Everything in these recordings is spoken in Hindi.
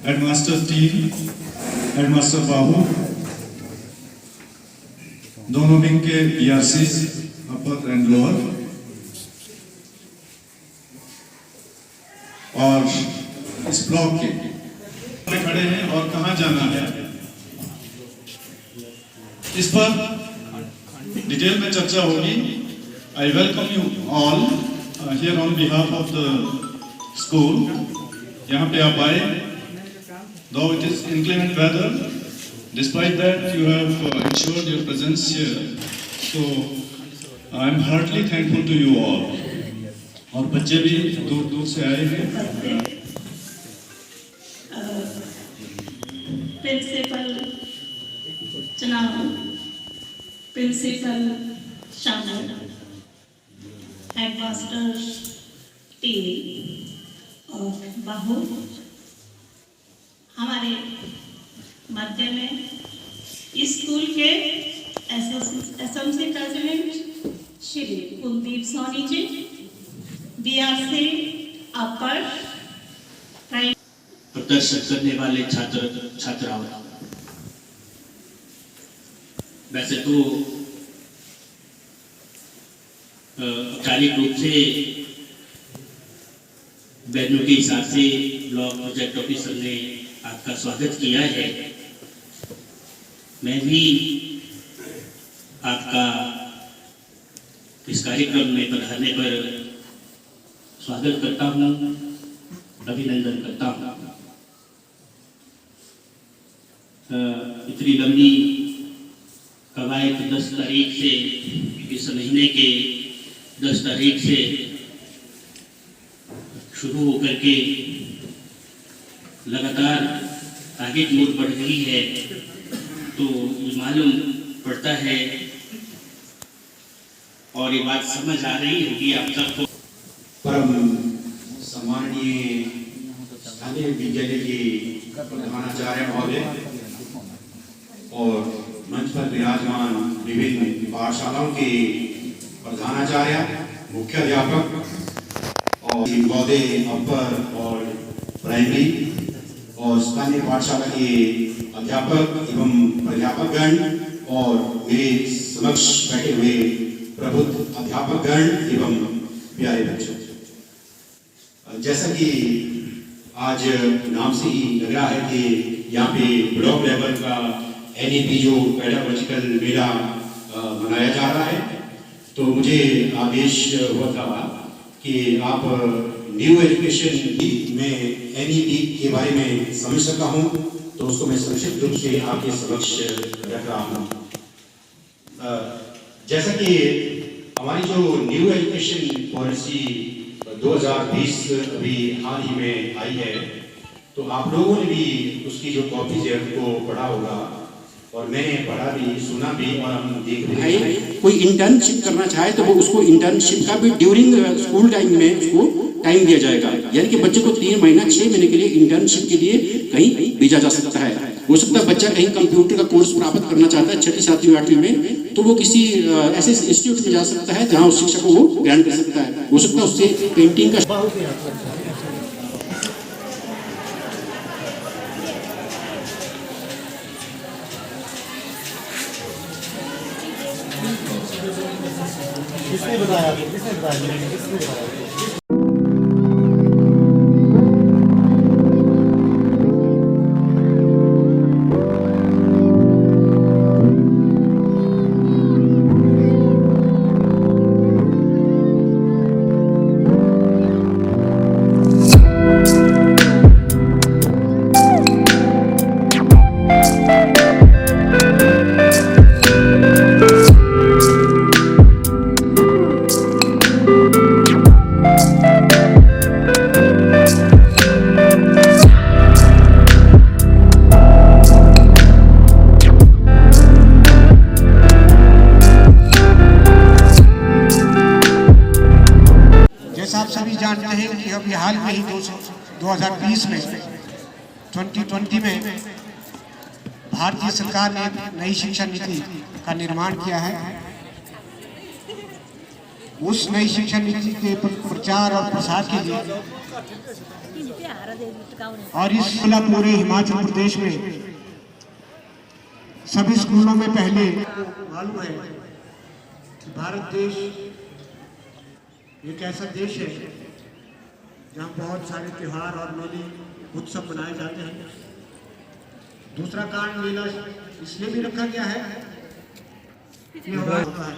हेडमास्टर टीम, हेडमास्टर बाबू, दोनों विंग के PRC अपर एंड लोअर, और इस ब्लॉक के खड़े हैं और कहां जाना है इस पर डिटेल में चर्चा होगी। I welcome you all here on behalf of the school. यहाँ पे आप आए, though it is inclement weather, despite that you have ensured your presence here, so I am heartily thankful to you all. और बच्चे भी दूर दूर से आए हैं। प्रिंसिपल चुनाव, प्रिंसिपल शामिल, हेडमास्टर टीम और बाहू, हमारे मध्य में स्कूल के SMC president Shri Kuldeep Soni ji, BRC अपर प्रदर्शन करने वाले छात्र छात्राओं, वैसे तो औपचारिक रूप से वेन्यू के हिसाब से ब्लॉक प्रोजेक्ट ऑफिसर ने आपका स्वागत किया है। मैं भी आपका इस कार्यक्रम में पधारने पर स्वागत करता हूँ, अभिनंदन करता हूँ। इतनी लंबी कवायद 10 तारीख से, इस महीने के 10 तारीख से शुरू होकर के लगातार आगे की ओर बढ़ रही है, तो ये मालूम पड़ता है और ये बात समझ आ रही होगी आप सबको। परम सम्माननीय स्थानीय विद्यालय के प्रधानाचार्य महोदय और मंच पर विराजमान विभिन्न पाठशालाओं के प्रधानाचार्य, मुख्याध्यापक और महोदय अपर और प्राइमरी और स्थानीय पाठशाला के अध्यापक एवं प्राध्यापकगण और मेरे समक्ष बैठे हुए प्रबुद्ध अध्यापकगण एवं प्यारे बच्चों, जैसा कि आज नाम से ही लग रहा है कि यहाँ पे ब्लॉक लेवल का NEP जो पेडागोजिकल मेला मनाया जा रहा है, तो मुझे आदेश हुआ था कि आप न्यू एजुकेशन में NEP के बारे में समझ सका हूँ, तो उसको मैं संक्षिप्त रूप से आपके समक्ष रख रहा हूँ। जैसा कि हमारी जो न्यू एजुकेशन पॉलिसी 2020 अभी हाल ही में आई है, तो आप लोगों ने भी उसकी जो कॉपीज है उनको पढ़ा होगा और मैंने पढ़ा भी, सुना भी और हम देख रहे हैं। कोई इंटर्नशिप करना चाहे तो वो उसको इंटर्नशिप का भी ड्यूरिंग स्कूल टाइम में उसको टाइम दिया जाएगा, यानी कि बच्चे को 3 महीना 6 महीने के लिए इंटर्नशिप के लिए कहीं भेजा जा सकता है। हो सकता है बच्चा कहीं कंप्यूटर का कोर्स प्राप्त करना चाहता है 6वीं 7वीं 8वीं में, तो वो किसी ऐसे इंस्टीट्यूट में जा सकता है जहाँ उस शिक्षा को वो ग्रहण कर सकता है। हो सकता है उससे पेंटिंग का किसने बताया? किसने बताया? जानते हैं कि अभी हाल में ही 2020 में 2020 में भारतीय सरकार ने नई शिक्षा नीति का निर्माण किया है। उस नई शिक्षा नीति के प्रचार और प्रसार के लिए और इस जिला पूरे हिमाचल प्रदेश में सभी स्कूलों में पहले मालूम है कि भारत देश एक ऐसा देश है जहाँ बहुत सारे त्योहार और मेले उत्सव मनाए जाते हैं। दूसरा कारण मेला इसलिए भी रखा गया है कि होता है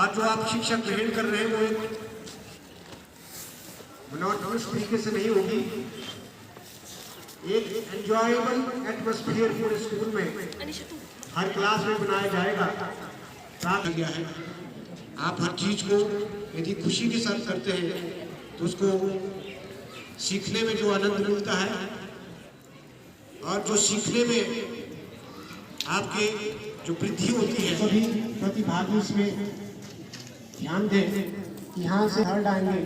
आज जो आप शिक्षा ग्रहण कर रहे हैं वो एक मोनोटोनस तरीके से नहीं होगी, एक एंजॉयबल एटमॉस्फेयर पूरे स्कूल में हर क्लास में बनाया जाएगा। प्राप्त गया है आप हर चीज को यदि खुशी के साथ करते हैं तो उसको सीखने में जो आनंद मिलता है और जो सीखने में आपके जो वृद्धि होती है, सभी प्रतिभागी इसमें ध्यान दें कि यहाँ से हर आएंगे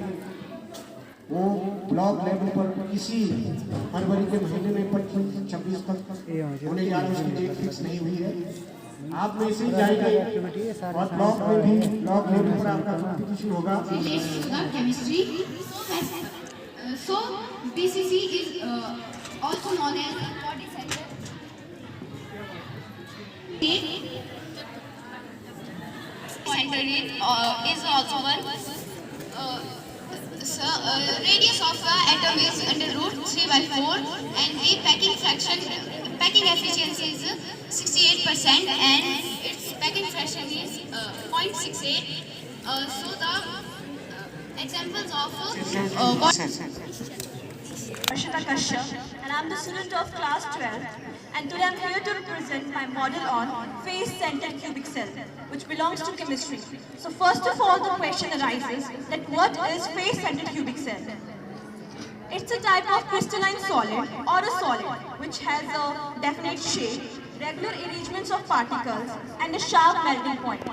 वो ब्लॉक लेवल पर किसी फरवरी के महीने में 25-26 तक होने जा रही उसकी डेट फिक्स नहीं हुई है। आप में से जाएंगे और ब्लॉक में भी ब्लॉक लेवल पर आपका कंपटीशन होगा। Chemistry so BCC is also known as body center. Center is also one. Radius of the atom is under root 3/4 and the packing efficiency is 68% and its packing fraction is 0.68. So the examples of Arshita Kashyap, and I am the student of class 12, and today I am here to represent my model on face-centered cubic cell, which belongs to chemistry. So first of all, the question arises that what is face-centered cubic cell? It's a type of crystalline solid or a solid which has a definite shape, regular arrangements of particles, and a sharp melting point.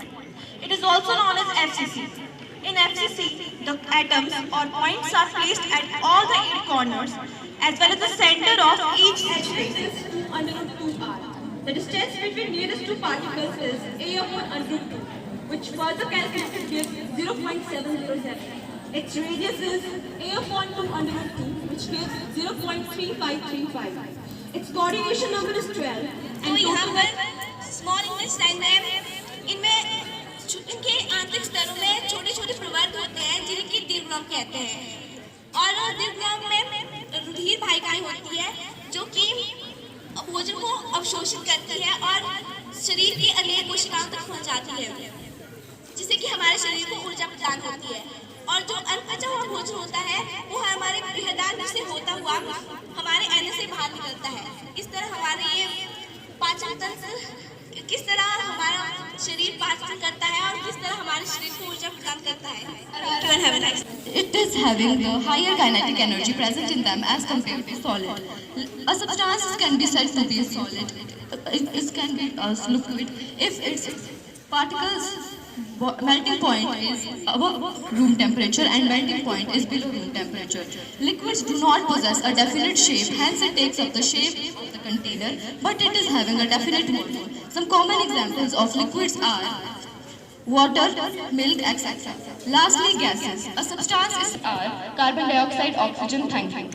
It is also known as FCC. In FCC, the atoms or points are placed at all the 8 corners as well as the center of each edge faces under root 2r. The distance between nearest two particles is A upon under root 2, which further calculated gives 0.707. Its radius is A upon 2 under root 2, which gives 0.3535. Its coordination number is 12. तो यहाँ पर स्मॉल इंटेस्टाइन में इनमें इनके आंतरिक स्तरों में छोटे छोटे प्रवर्ग होते हैं जिनकी दीर्घनाम कहते हैं और दीर्घनाम में रुधिर वाहिकाएं होती है जो कि भोजन को अवशोषित करती है और शरीर की अगले कोशिकाओं तक पहुंचाती है जिससे कि हमारे शरीर को ऊर्जा प्रदान होती है और जो अनपचा हुआ भोजन होता है वो हमारे बृहदान्त्र से होता हुआ हमारे एनए से बाहर निकलता है। इस तरह हमारे ये पाचन तंत्र किस तरह हमारा शरीर पाचन करता है और किस तरह हमारे शरीर को ऊर्जा प्रदान करता है। It is having a higher kinetic energy present in them as compared to solid. A substance can be said to be a solid. It can be also liquid if its particles melting point is above room temperature and melting point is below room temperature. Liquids do not possess a definite shape, hence it takes up the shape of the container, but it is having a definite volume. Some common examples of liquids are water, milk, etc. Lastly, gases. A substance is carbon dioxide, oxygen, thank you.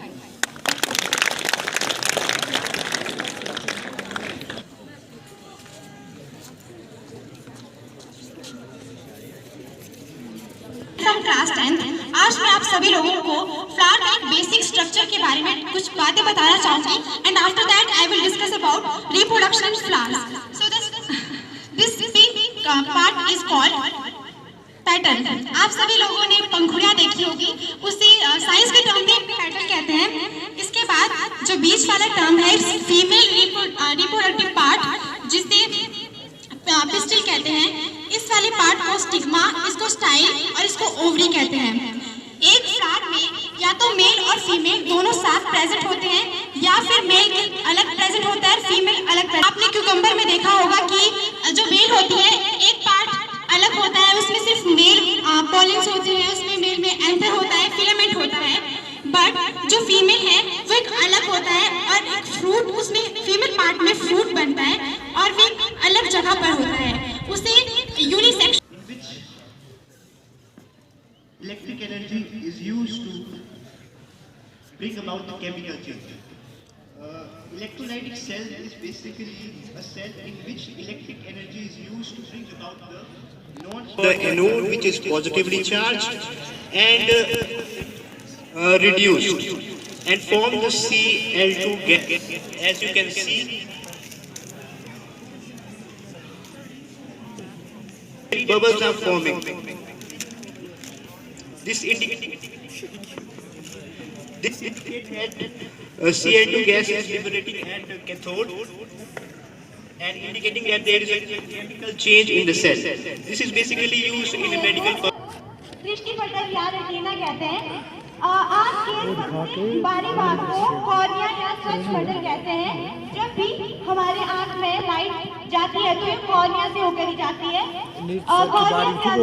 Class 10 आज मैं आप सभी लोगों को फ्लावर का एक बेसिक स्ट्रक्चर के बारे में कुछ बातें बताना चाहूंगी and after that I will discuss about reproduction in flowers. So this part is called pattern. आप सभी लोगों ने पंखुड़ियां देखी होगी, उसे साइंस के टर्म में पैटर्न कहते हैं। इसके बाद जो बीच वाला टर्म है फीमेल रिप्रोडक्टिव पार्ट जिसे पिस्टिल कहते हैं। इस वाले पार्ट को स्टिग्मा, इसको स्टाइल और इसको ओवरी कहते हैं। एक फ्लावर में या तो मेल और फीमेल दोनों साथ प्रेजेंट होते हैं या फिर मेल अलग प्रेजेंट होता है, फीमेल अलग। आपने क्यूकम्बर में देखा होगा कि जो मेल होती है एक पार्ट अलग होता है, उसमें सिर्फ मेल पॉलिन्स होते हैं, उसमें मेल में एंथर होता है, फिलामेंट होता है, बट जो फीमेल है वो एक अलग होता है और एक फ्रूट उसमें फीमेल पार्ट में फ्रूट बनता है और वो एक अलग जगह पर होता है, उसे unisex. Electric energy is used bring about the chemical change. Electrolytic cell is basically a cell in which electric energy is used to bring about the anode, which is positively charged and reduced and form the Cl2 gas. As you can see, bubbles are forming. This indicates that Cl2 gas is liberating at the cathode and indicating that there is a chemical change in the cell. This is basically used in a medical purpose. दृष्टि पटल या रेटिना कहते हैं। आँख के बाहरी भाग को कॉर्निया या स्वच्छ पटल कहते हैं। जब भी हमारे आँख में लाइट जाती है तो ये कॉर्निया से होकर ही जाती है। कॉर्निया से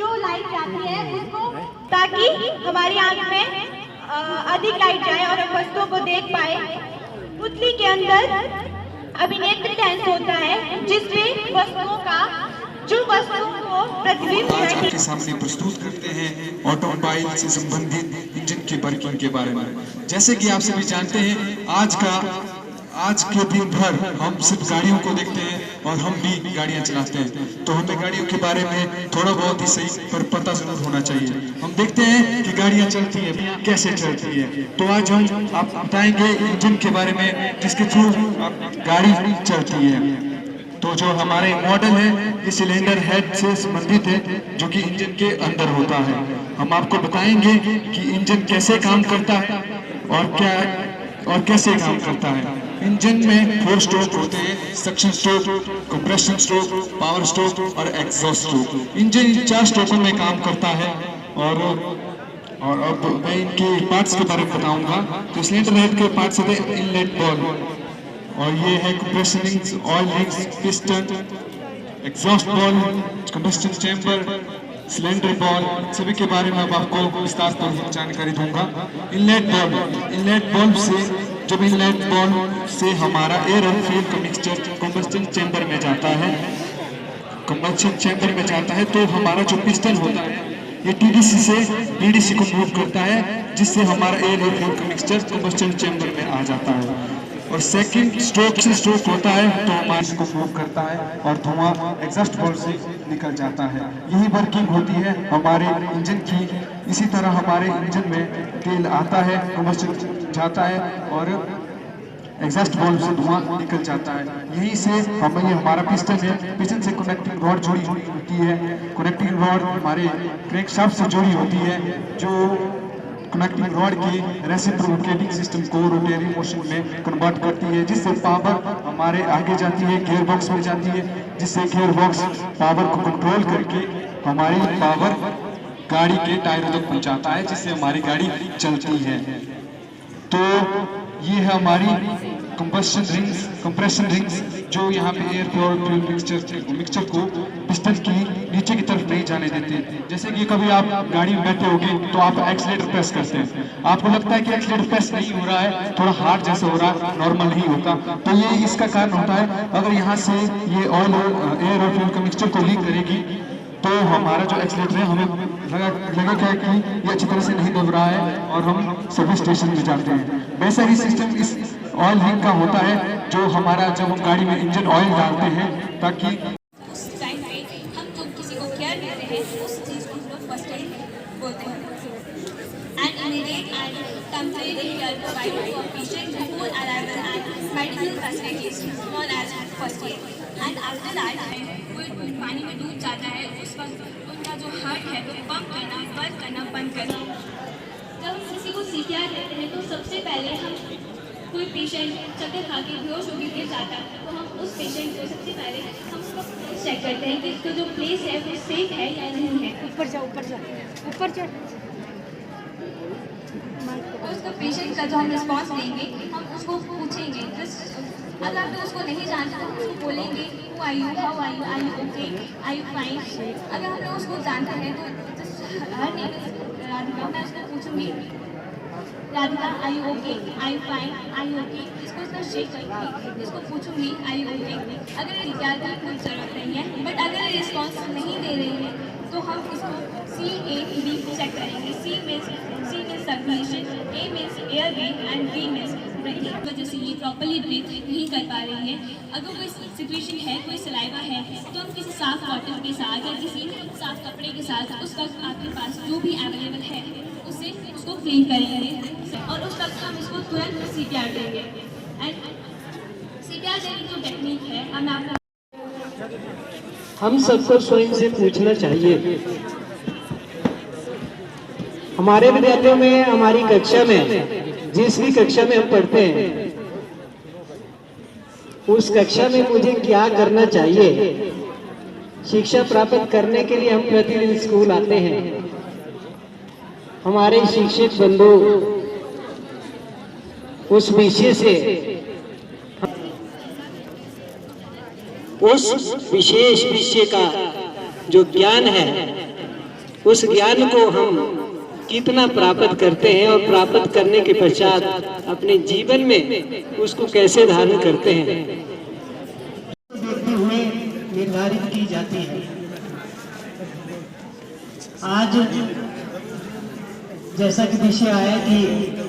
जो लाइट जाती है उसको ताकि हमारी आँख में अधिक लाइट जाए और हम वस्तुओं को देख पाए। पुतली के अंदर अभिनेत्र लेंस होता है जिससे वस्तुओं का जो वस्तुओं को प्रतिबिंब आपके सामने प्रस्तुत करते हैं ऑटोमोबाइल से संबंधित इंजन की वर्किंग के बारे में। जैसे कि आप सभी जानते हैं आज के दिन भर हम सिर्फ गाड़ियों को देखते हैं और हम भी गाड़ियां चलाते हैं, तो हमें गाड़ियों के बारे में थोड़ा बहुत ही सही पर पता जरूर होना चाहिए। हम देखते हैं कि गाड़ियां चलती हैं, कैसे चलती है, तो आज हम आप बताएंगे इंजन के बारे में जिसके थ्रू गाड़ी चलती है। तो जो हमारे मॉडल है ये सिलेंडर हेड से संबंधित है जो कि इंजन के अंदर होता है। हम आपको बताएंगे कि इंजन कैसे काम करता है और कैसे काम करता है। इंजन में 4 स्ट्रोक होते हैं, suction stroke, compression stroke, power stroke और एग्जॉस्ट स्ट्रोक। इंजन 4 स्ट्रोकों में काम करता है और अब मैं इनके पार्ट्स के बारे में बताऊंगा। तो सिलेंडर हेड के पार्ट्स होते हैं इनलेट बॉल और ये है compression rings, oil rings, piston, exhaust ball, combustion chamber, cylinder ball, सभी के बारे में अब आपको विस्तार पर जानकारी दूंगा। इनलेट बॉल से हमारा एयर और फ्यूल का मिक्सचर कंबस्टन चैम्बर में जाता है, तो हमारा जो पिस्टन होता है ये टीडीसी से बीडीसी को मूव करता है जिससे हमारा एयर और फ्यूल का मिक्सचर कंबस्टन चैम्बर में आ जाता है। और सेकंड स्ट्रोक होता है तो हमारे को मूव करता है और धुआं एग्जॉस्ट बॉल से निकल जाता है। यही वर्किंग होती है हमारे इंजन की। इसी तरह हमारे इंजन में तेल आता है, कंबस्टन जाता है और एग्जॉस्ट बॉल से धुआं निकल जाता है। यहीं से ये हमारा पिस्टन है, पिस्टन से कनेक्टिंग रॉड जुड़ी होती है। कनेक्टिंग रॉड हमारे क्रैंकशाफ्ट से जुड़ी होती है जो कनेक्टिंग रॉड की रेसिप्रोकेटिंग सिस्टम को रोटरी मोशन में कन्वर्ट करती है, जिससे पावर हमारे आगे जाती है, गियर बॉक्स में जाती है, जिससे गियर बॉक्स पावर को कंट्रोल करके हमारी पावर गाड़ी के टायरों तक पहुंचाता है जिससे हमारी गाड़ी चलती है। तो ये है हमारी कंप्रेशन रिंग्स जो यहाँ पे एयर फ्यूल मिक्सचर को पिस्टन की नीचे की तरफ नहीं जाने देते। जैसे कि कभी आप गाड़ी में बैठे होगे तो आप एक्सीलेटर प्रेस करते हैं, आपको लगता है कि एक्सीलेटर प्रेस नहीं हो रहा है, थोड़ा हार्ड जैसा हो रहा है, नॉर्मल नहीं होता, तो ये इसका कारण होता है। अगर यहाँ से ये ऑयल और एयर और फ्यूल का मिक्सचर को लीक करेगी तो हमारा जो एक्सीलेटर है हमें लगेगा कि ये अच्छी तरह से नहीं दब रहा है और हम सर्विस स्टेशन में जाते हैं। वैसा ही सिस्टम इस ऑयल रिंग का होता है जो हमारा जब हम गाड़ी में इंजन ऑयल डालते हैं ताकि उस टाइम पे हम जो किसी को केयर देते हैं उस चीज़ को हम लोग फर्स्ट एड बोलते हैं। And immediate and complete care provided for patient before arrival and medical facilities known as first aid. And after that कोई पानी में डूब जाता है उस वक्त उनका जो हार्ट है वो पंप करना बंद करना। जब हम किसी को CPR देते हैं तो सबसे पहले हम कोई पेशेंट चक्कर खा के बेहोश होकर गिर जाता है तो हम उस पेशेंट को सबसे पहले हम उसका चेक करते हैं कि उसका जो प्लेस है वो सेफ है या नहीं है। ऊपर जा उसका पेशेंट का जो हम रिस्पॉन्स देंगे हम उसको पूछेंगे। अगर आप उसको नहीं जानते तो उसको बोलेंगे who are you, how are you okay, are you fine. अगर हम लोग उसको जानते हैं तो हर नेम राधिका, मैं उसको पूछूंगी Radhika are you okay, are you fine, are you okay. इसको उसका शेक करके इसको पूछूंगी आर यू ओके। अगर ये CPR की कोई ज़रूरत नहीं है बट अगर ये रिस्पॉन्स नहीं दे रही है तो हम उसको CAD चेक करेंगे। C में circulation, A means air breathe and B means breathing। वजह से ये प्रॉपर्ली ब्रीथ नहीं कर पा रही है। अगर कोई सिचुएशन है, कोई सलाइवा है, तो हम किसी साफ वाटर के साथ या किसी साफ कपड़े के साथ उस वक्त आपके पास जो भी अवेलेबल है उससे उसको क्लीन करेंगे और उस वक्त हम इसको तुरंत CPR देंगे। एंड CPR देने की जो टेक्निक है हम आपको हम सबको स्वयं से पूछना चाहिए, हमारे विद्यालयों में, हमारी कक्षा में, जिस भी कक्षा में हम पढ़ते हैं उस कक्षा में मुझे क्या करना चाहिए। शिक्षा प्राप्त करने के लिए हम प्रतिदिन स्कूल आते हैं। हमारे शिक्षक बंधु उस विषय से, उस विशेष विषय का जो ज्ञान है उस ज्ञान को हम कितना प्राप्त करते हैं और प्राप्त करने के पश्चात अपने जीवन में उसको कैसे धारण करते हैं, देखते हुए निर्धारित की जाती है। आज जैसा कि विषय आया कि